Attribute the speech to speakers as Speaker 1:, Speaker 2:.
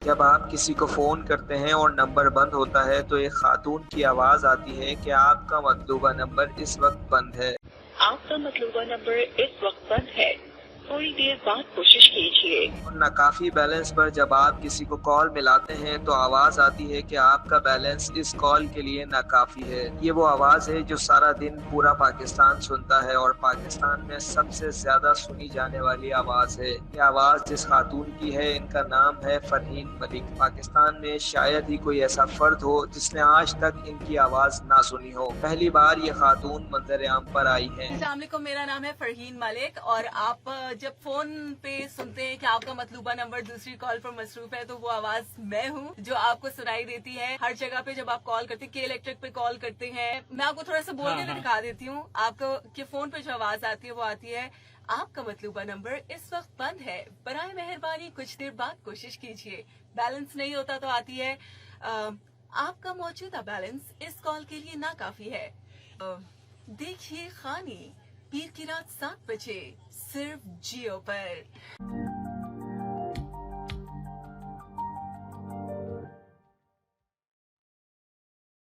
Speaker 1: جب آپ کسی کو فون کرتے ہیں اور نمبر بند ہوتا ہے تو ایک خاتون کی آواز آتی ہے کہ آپ کا مطلوبہ نمبر اس وقت بند ہے۔
Speaker 2: آپ کا مطلوبہ نمبر اس وقت بند ہے، تھوڑی دیر بعد کوشش کیجیے۔
Speaker 1: اور ناکافی بیلنس پر جب آپ کسی کو کال ملاتے ہیں تو آواز آتی ہے کہ آپ کا بیلنس اس کال کے لیے ناکافی ہے۔ یہ وہ آواز ہے جو سارا دن پورا پاکستان سنتا ہے اور پاکستان میں سب سے زیادہ سنی جانے والی آواز ہے۔ یہ آواز جس خاتون کی ہے ان کا نام ہے فرحین ملک۔ پاکستان میں شاید ہی کوئی ایسا فرد ہو جس نے آج تک ان کی آواز نہ سنی ہو۔ پہلی بار یہ خاتون منظر عام پر آئی ہیں۔
Speaker 3: السلام علیکم، میرا نام ہے فرحین ملک، اور آپ جب فون پہ سنتے ہیں کہ آپ کا مطلوبہ نمبر دوسری کال پر مصروف ہے تو وہ آواز میں ہوں جو آپ کو سنائی دیتی ہے ہر جگہ پہ جب آپ کال کرتے ہیں، کے الیکٹرک پہ کال کرتے ہیں۔ میں آپ کو تھوڑا سا بول کے بھی دکھا دیتی ہوں۔ آپ کو کے فون پہ جو آواز آتی ہے وہ آتی ہے، آپ کا مطلوبہ نمبر اس وقت بند ہے، برائے مہربانی کچھ دیر بعد کوشش کیجیے۔ بیلنس نہیں ہوتا تو آتی ہے، آپ کا موجودہ بیلنس اس کال کے لیے ناکافی ہے۔ دیکھیے خانی پیر کی رات 7 بجے صرف جیو پر۔